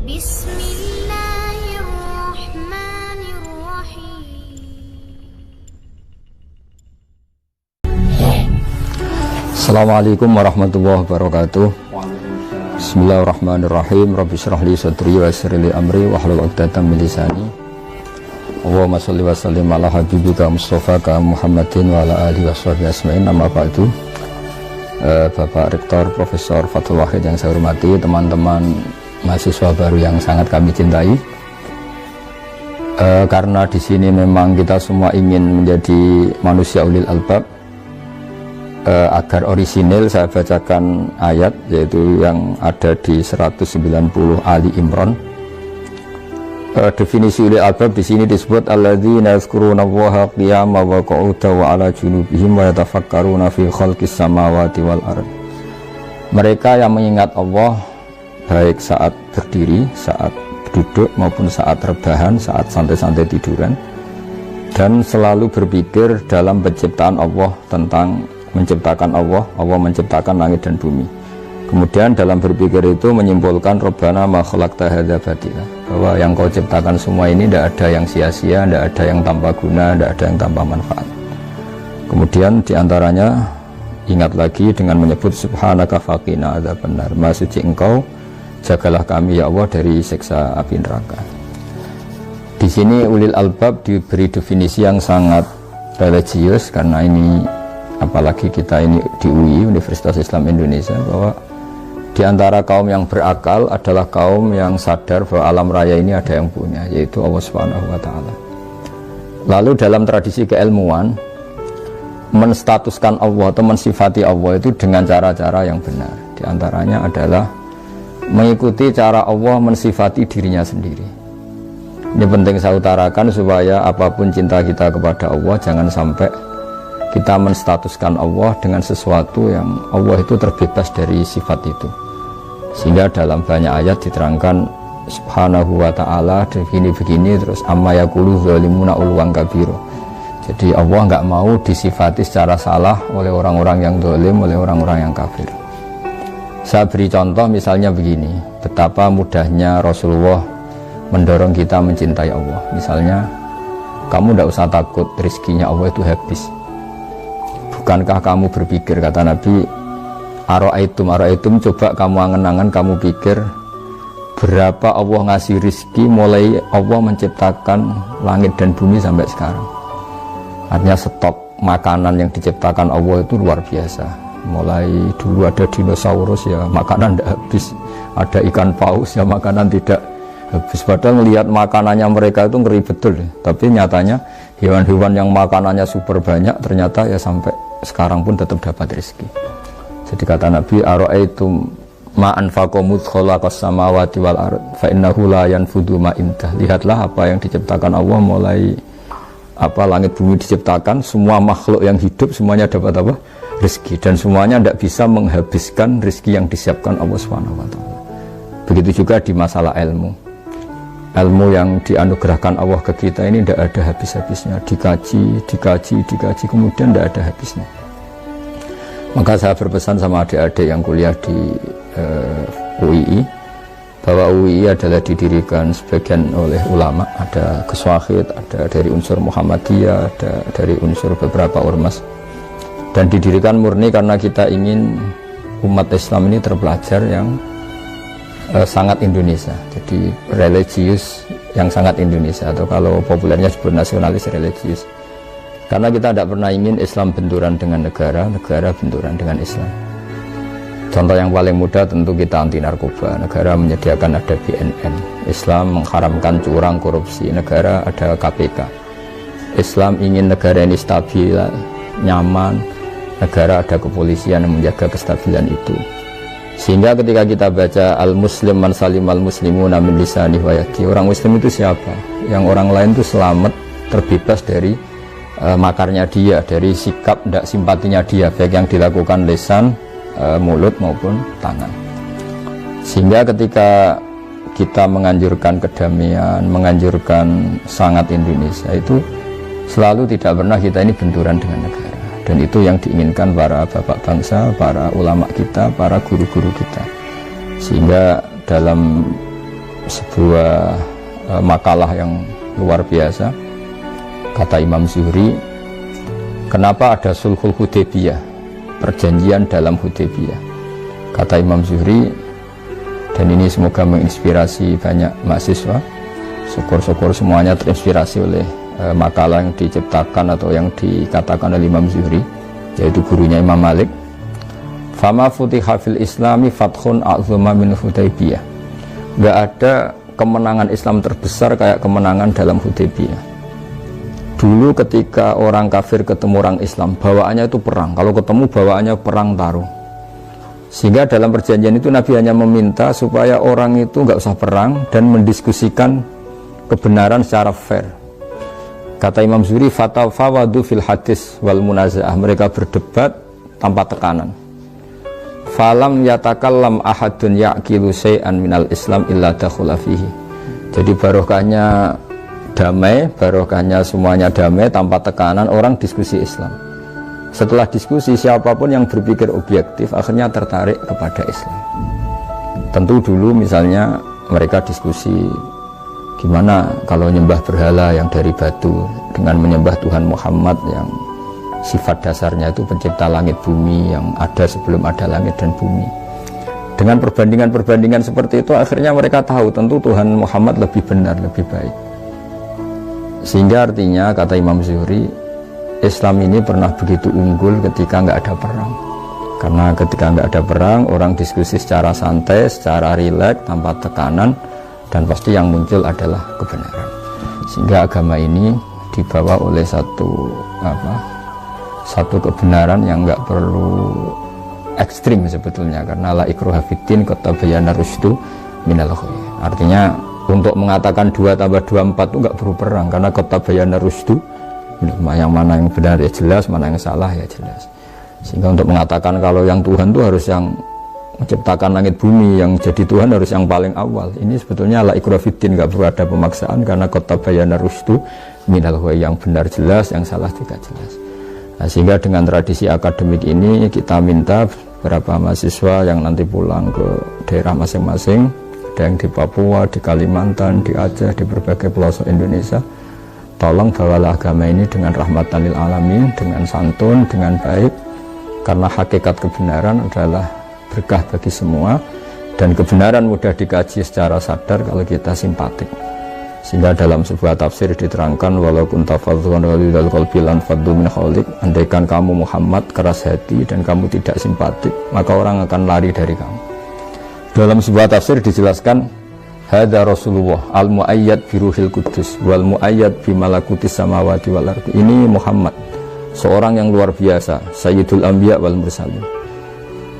Bismillahirrahmanirrahim. Assalamualaikum warahmatullahi wabarakatuh. Bismillahirrahmanirrahim. Rabbi shrah li sadri wa yassir li amri wahlul 'uqdatam min lisani. Allahumma shalli wa sallim ala habibika Mustafa ka Muhammadin wa ala alihi washabihi asma'in. Amma ba'du. Bapak Rektor Profesor Fathul Wahid yang saya hormati, teman-teman mahasiswa baru yang sangat kami cintai. Karena di sini memang kita semua ingin menjadi manusia ulil albab, agar orisinil saya bacakan ayat yaitu yang ada di 190 Ali Imran. Definisi ulil albab di sini disebut alladzina yazkurunallaha qiyaman wa qu'udan wa 'ala junubihim wa yatafakkaruna fi khalqis samawati wal ard. Mereka yang mengingat Allah baik saat berdiri, saat duduk maupun saat rebahan, saat santai-santai tiduran, dan selalu berpikir dalam penciptaan Allah, tentang menciptakan Allah menciptakan langit dan bumi. Kemudian dalam berpikir itu menyimpulkan Rabbana ma khalaqta hadza batila, bahwa yang kau ciptakan semua ini tidak ada yang sia-sia, tidak ada yang tanpa guna, tidak ada yang tanpa manfaat. Kemudian diantaranya ingat lagi dengan menyebut subhanaka faqina adzabannar, maha suci engkau, jagalah kami ya Allah dari siksa api neraka. Di sini ulil albab diberi definisi yang sangat religius, karena ini apalagi kita ini di UI, Universitas Islam Indonesia, bahwa di antara kaum yang berakal adalah kaum yang sadar bahwa alam raya ini ada yang punya, yaitu Allah Subhanahu wa Ta'ala. Lalu dalam tradisi keilmuan, menstatuskan Allah atau mensifati Allah itu dengan cara-cara yang benar. Di antaranya adalah mengikuti cara Allah mensifati dirinya sendiri. Ini penting saya utarakan supaya apapun cinta kita kepada Allah, jangan sampai kita menstatuskan Allah dengan sesuatu yang Allah itu terbebas dari sifat itu. Sehingga dalam banyak ayat diterangkan subhanahu wa ta'ala begini-begini, terus amma yaqulu zalimuna uluwan kabiro. Jadi Allah nggak mau disifati secara salah oleh orang-orang yang zalim, oleh orang-orang yang kafir. Saya beri contoh misalnya begini, betapa mudahnya Rasulullah mendorong kita mencintai Allah. Misalnya, kamu tidak usah takut rezekinya Allah itu habis. Bukankah kamu berpikir, kata Nabi, Aro'aitum, coba kamu angen-angen, kamu pikir berapa Allah ngasih rizki mulai Allah menciptakan langit dan bumi sampai sekarang. Artinya stok makanan yang diciptakan Allah itu luar biasa. Mulai dulu ada dinosaurus ya makanan tidak habis, ada ikan paus ya makanan tidak habis. Padahal melihat makanannya mereka itu ngeri betul, tapi nyatanya hewan-hewan yang makanannya super banyak ternyata ya sampai sekarang pun tetap dapat rezeki. Jadi kata Nabi, aro'aitum ma anfaqo mudz khalaqas samawati wal ard fa innahu la yanfudu ma indah. Lihatlah apa yang diciptakan Allah mulai langit bumi diciptakan, semua makhluk yang hidup semuanya dapat apa? Rezeki, dan semuanya tidak bisa menghabiskan rezeki yang disiapkan Allah Subhanahu wa Ta'ala. Begitu juga di masalah ilmu yang dianugerahkan Allah ke kita ini tidak ada habis-habisnya, dikaji, kemudian tidak ada habisnya. Maka saya berpesan sama adik-adik yang kuliah di UII, bahwa UII adalah didirikan sebagian oleh ulama, ada Ghazwahid, ada dari unsur Muhammadiyah, ada dari unsur beberapa ormas, dan didirikan murni karena kita ingin umat Islam ini terpelajar yang sangat Indonesia, jadi religius yang sangat Indonesia, atau kalau populernya disebut nasionalis religius. Karena kita tidak pernah ingin Islam benturan dengan negara benturan dengan Islam. Contoh yang paling mudah tentu kita anti narkoba, negara menyediakan ada BNN. Islam mengharamkan curang, korupsi, negara ada KPK. Islam ingin negara ini stabil, nyaman, negara ada kepolisian yang menjaga kestabilan itu. Sehingga ketika kita baca al-muslim man salim al-muslimuna min lisani wa yadi, orang muslim itu siapa? Yang orang lain itu selamat, terbebas dari makarnya dia, dari sikap tidak simpatinya dia, baik yang dilakukan lisan, mulut maupun tangan. Sehingga ketika kita menganjurkan kedamaian, menganjurkan sangat Indonesia, itu selalu tidak pernah kita ini benturan dengan negara. Dan itu yang diinginkan para bapak bangsa, para ulama kita, para guru-guru kita. Sehingga dalam sebuah makalah yang luar biasa. Kata Imam Zuhri, kenapa ada sulhul Hudaybiyah, perjanjian dalam Hudaybiyah? Kata Imam Zuhri, dan ini semoga menginspirasi banyak mahasiswa, syukur-syukur semuanya terinspirasi oleh makalah yang diciptakan atau yang dikatakan oleh Imam Zuhri, yaitu gurunya Imam Malik. Fama futiha fil islami fathun a'zuma min Hudaybiyah. Enggak ada kemenangan Islam terbesar kayak kemenangan dalam Hudaybiyah. Dulu ketika orang kafir ketemu orang Islam, bawaannya itu perang. Kalau ketemu bawaannya perang tarung. Sehingga dalam perjanjian itu Nabi hanya meminta supaya orang itu enggak usah perang dan mendiskusikan kebenaran secara fair. Kata Imam Zuhri, fatawadu fil hadis wal munaza'ah. Mereka berdebat tanpa tekanan. Falam yatakallam ahadun ya'kilu syai'an minal Islam illa dakhula fihi. Jadi barokahnya damai, barokahnya semuanya damai tanpa tekanan, orang diskusi Islam. Setelah diskusi, siapapun yang berpikir objektif akhirnya tertarik kepada Islam. Tentu dulu misalnya mereka diskusi gimana kalau menyembah berhala yang dari batu dengan menyembah Tuhan Muhammad yang sifat dasarnya itu pencipta langit bumi yang ada sebelum ada langit dan bumi. Dengan perbandingan-perbandingan seperti itu akhirnya mereka tahu tentu Tuhan Muhammad lebih benar, lebih baik. Sehingga artinya kata Imam Zuhri, Islam ini pernah begitu unggul ketika nggak ada perang. Karena ketika nggak ada perang, orang diskusi secara santai, secara rileks, tanpa tekanan, dan pasti yang muncul adalah kebenaran. Sehingga agama ini dibawa oleh satu kebenaran yang nggak perlu ekstrim sebetulnya, karena la ikraha fiddin qad tabayyana rusydu minal ghayy. Artinya untuk mengatakan 2 tambah 2 4 itu nggak perlu perang, karena qad tabayyana rusydu, yang mana yang benar ya jelas, mana yang salah ya jelas. Sehingga untuk mengatakan kalau yang Tuhan itu harus yang menciptakan langit bumi, yang jadi Tuhan harus yang paling awal, ini sebetulnya la ikraha fiddin, nggak perlu ada pemaksaan, karena qad tabayyana rusydu minal ghayy, yang benar jelas, yang salah juga jelas. Nah, sehingga dengan tradisi akademik ini kita minta beberapa mahasiswa yang nanti pulang ke daerah masing-masing, ada yang di Papua, di Kalimantan, di Aceh, di berbagai pelosok Indonesia, tolong bawalah agama ini dengan rahmatan lil alamin, dengan santun, dengan baik, karena hakikat kebenaran adalah berkah bagi semua, dan kebenaran mudah dikaji secara sadar kalau kita simpatik. Sehingga dalam sebuah tafsir diterangkan, walau kunta fadhlan ghalidhal qalbi lan faddu min hawlik, andaikan kamu Muhammad keras hati dan kamu tidak simpatik, maka orang akan lari dari kamu. Dalam sebuah tafsir dijelaskan, hadza Rasulullah al-muayyad bi ruhil qudus wal muayyad bi malakutis samawati wal ardi. Ini Muhammad, seorang yang luar biasa, sayyidul anbiya wal mursalin,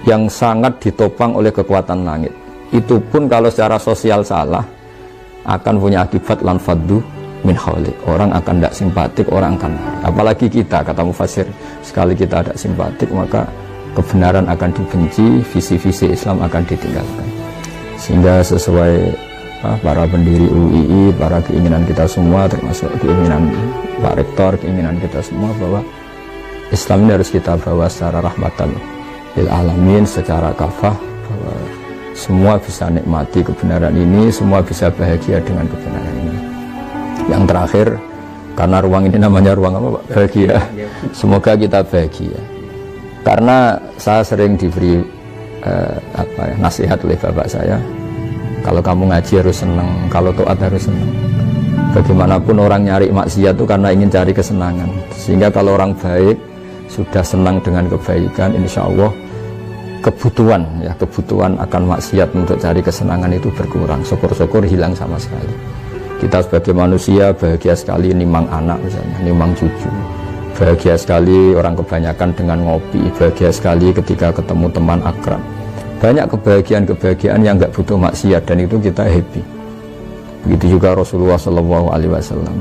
yang sangat ditopang oleh kekuatan langit. Itu pun kalau secara sosial salah akan punya akibat lan faddu min hawlik, orang akan tidak simpatik, orang akan lari. Apalagi kita, kata mufassir, sekali kita tidak simpatik maka kebenaran akan dibenci, visi-visi Islam akan ditinggalkan. Sehingga sesuai para pendiri UII, para keinginan kita semua, termasuk keinginan Pak Rektor, keinginan kita semua, bahwa Islam ini harus kita bawa secara rahmatan lil alamin, secara kafah, bahwa semua bisa nikmati kebenaran ini, semua bisa bahagia dengan kebenaran ini. Yang terakhir, karena ruang ini namanya ruang apa Pak? Bahagia. Semoga kita bahagia. Karena saya sering diberi nasihat oleh bapak saya, kalau kamu ngaji harus senang, kalau taat harus senang. Bagaimanapun orang nyari maksiat itu karena ingin cari kesenangan. Sehingga kalau orang baik sudah senang dengan kebaikan, insya Allah kebutuhan akan maksiat untuk cari kesenangan itu berkurang, syukur-syukur hilang sama sekali. Kita sebagai manusia bahagia sekali nimang anak misalnya, nimang cucu, bahagia sekali orang kebanyakan dengan ngopi, bahagia sekali ketika ketemu teman akrab. Banyak kebahagiaan yang nggak butuh maksiat, dan itu kita happy. Begitu juga Rasulullah SAW,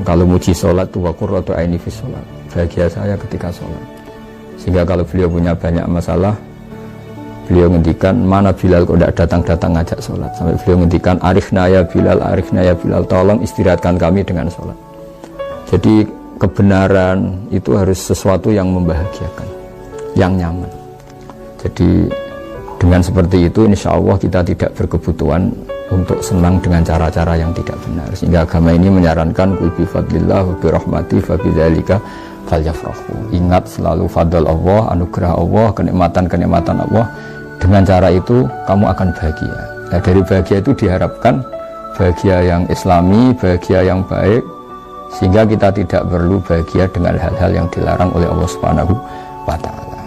kalau muji sholat itu wa qurratu aini fi sholat, bahagia saya ketika sholat. Sehingga kalau beliau punya banyak masalah, beliau ngendikan, mana Bilal kok tidak datang-datang ngajak sholat, sampai beliau ngendikan, arifna ya Bilal, tolong istirahatkan kami dengan sholat. Jadi kebenaran itu harus sesuatu yang membahagiakan, yang nyaman. Jadi dengan seperti itu insya Allah kita tidak berkebutuhan untuk senang dengan cara-cara yang tidak benar. Sehingga agama ini menyarankan kul bi fadlillah wa bi rahmati fa bidzalika falyafrahu. Ingat selalu fadl Allah, anugerah Allah, kenikmatan-kenikmatan Allah. Dengan cara itu kamu akan bahagia. Nah, dari bahagia itu diharapkan bahagia yang islami, bahagia yang baik, sehingga kita tidak perlu bahagia dengan hal-hal yang dilarang oleh Allah Subhanahu wa Ta'ala.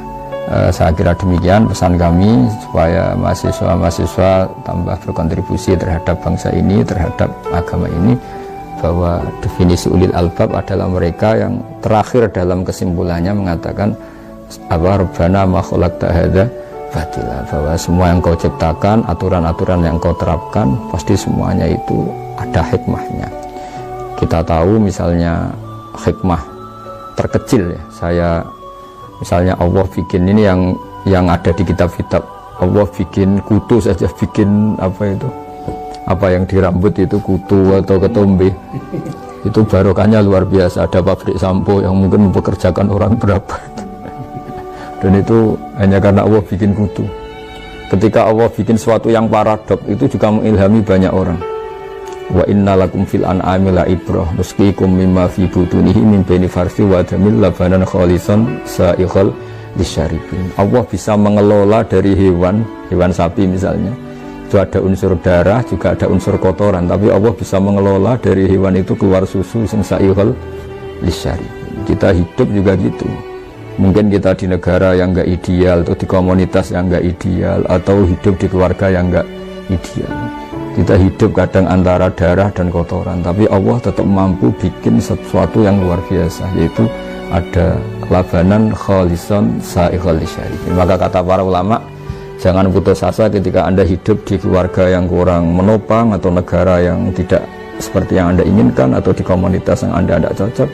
Saya kira demikian pesan kami supaya mahasiswa-mahasiswa tambah berkontribusi terhadap bangsa ini, terhadap agama ini, bahwa definisi ulil albab adalah mereka yang terakhir dalam kesimpulannya mengatakan apa Rabbana ma khalaqta hadza batila, bahwa semua yang kau ciptakan, aturan-aturan yang kau terapkan, pasti semuanya itu ada hikmahnya. Kita tahu misalnya hikmah terkecil ya, misalnya Allah bikin ini yang ada di kitab-kitab, Allah bikin kutu saja, bikin apa yang di rambut itu kutu atau ketombe, itu barokahnya luar biasa. Ada pabrik sampo yang mungkin mempekerjakan orang berapa, dan itu hanya karena Allah bikin kutu. Ketika Allah bikin sesuatu yang paradok, itu juga mengilhami banyak orang. Wa inna lakum fil an'ami la ibrah nusqikum mimma fi butunihi min baini farsi wa damil labanan khalisan sa'ighal lisyaribin. Allah bisa mengelola dari hewan sapi misalnya, itu ada unsur darah, juga ada unsur kotoran, tapi Allah bisa mengelola dari hewan itu keluar susu sing sa'ighal lisyaribin. Kita hidup juga gitu. Mungkin kita di negara yang enggak ideal, atau di komunitas yang enggak ideal, atau hidup di keluarga yang enggak ideal. Kita hidup kadang antara darah dan kotoran, tapi Allah tetap mampu bikin sesuatu yang luar biasa, yaitu ada labanan khalisan sa'ighal lisyaribin. Maka kata para ulama, jangan putus asa ketika Anda hidup di keluarga yang kurang menopang, atau negara yang tidak seperti yang Anda inginkan, atau di komunitas yang Anda tidak cocok,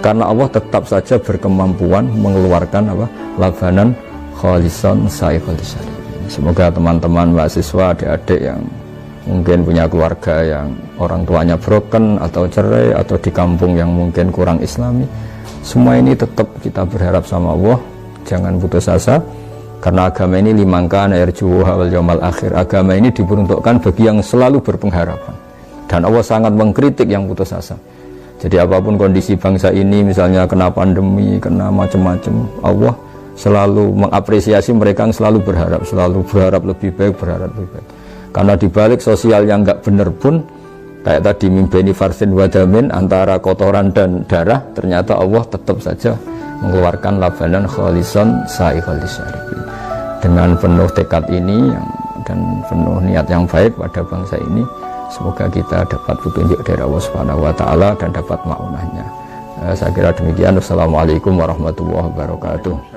karena Allah tetap saja berkemampuan mengeluarkan labanan khalisan sa'ighal lisyaribin. Semoga teman-teman mahasiswa, adik-adik yang mungkin punya keluarga yang orang tuanya broken atau cerai, atau di kampung yang mungkin kurang islami, semua ini tetap kita berharap sama Allah, jangan putus asa, karena agama ini limangkan yarjuha wal yaumal akhir. Agama ini diperuntukkan bagi yang selalu berpengharapan, dan Allah sangat mengkritik yang putus asa. Jadi apapun kondisi bangsa ini, misalnya kena pandemi, kena macam-macam, Allah selalu mengapresiasi mereka yang selalu berharap lebih baik, berharap lebih baik. Karena dibalik sosial yang nggak benar pun, kayak tadi mimbeni farsin wadamin, antara kotoran dan darah, ternyata Allah tetap saja mengeluarkan labanan khalisan sa'ighal lisyaribin. Dengan penuh tekad ini dan penuh niat yang baik pada bangsa ini, semoga kita dapat petunjuk dari Allah Subhanahu wa Ta'ala dan dapat ma'unahnya. Saya kira demikian. Wassalamualaikum warahmatullahi wabarakatuh.